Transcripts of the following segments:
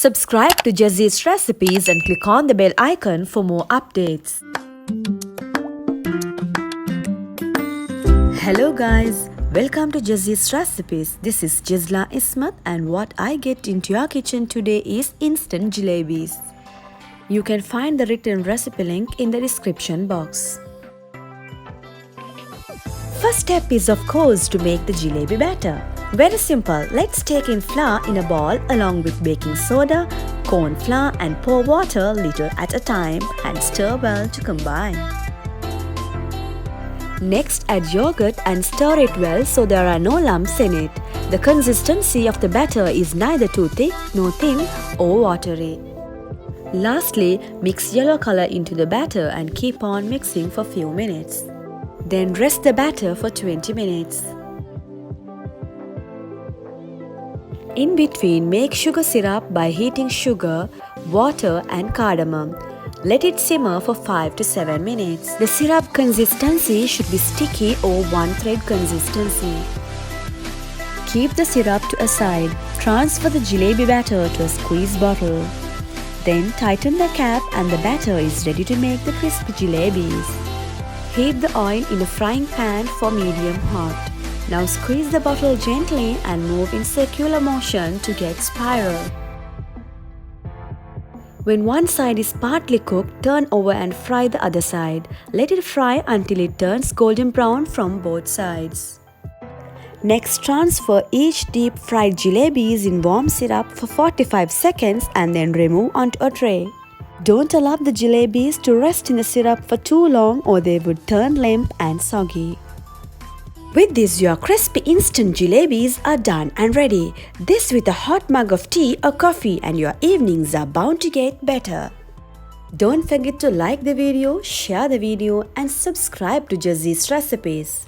Subscribe to Jazee's recipes and click on the bell icon for more updates. Hello guys, welcome to Jazee's recipes. This is Jizla Ismat and what I get into your kitchen today is instant jalebis. You can find the written recipe link in the description box. First step is of course to make the jalebi batter. Very simple. Let's take in flour in a bowl along with baking soda, corn flour and pour water little at a time and stir well to combine. Next add yogurt and stir it well so there are no lumps in it. The consistency of the batter is neither too thick nor thin or watery. Lastly, mix yellow color into the batter and keep on mixing for few minutes. Then rest the batter for 20 minutes. In between, make sugar syrup by heating sugar, water and cardamom. Let it simmer for 5 to 7 minutes. The syrup consistency should be sticky or one thread consistency. Keep the syrup to a side. Transfer the jalebi batter to a squeeze bottle. Then tighten the cap and the batter is ready to make the crispy jalebis. Heat the oil in a frying pan for medium hot. Now squeeze the bottle gently and move in circular motion to get spiral. When one side is partly cooked, turn over and fry the other side. Let it fry until it turns golden brown from both sides. Next, transfer each deep fried jalebis in warm syrup for 45 seconds and then remove onto a tray. Don't allow the jalebis to rest in the syrup for too long or they would turn limp and soggy. With this, your crispy instant jalebis are done and ready. This with a hot mug of tea or coffee and your evenings are bound to get better. Don't forget to like the video, share the video and subscribe to Jazee's recipes.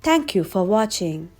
Thank you for watching.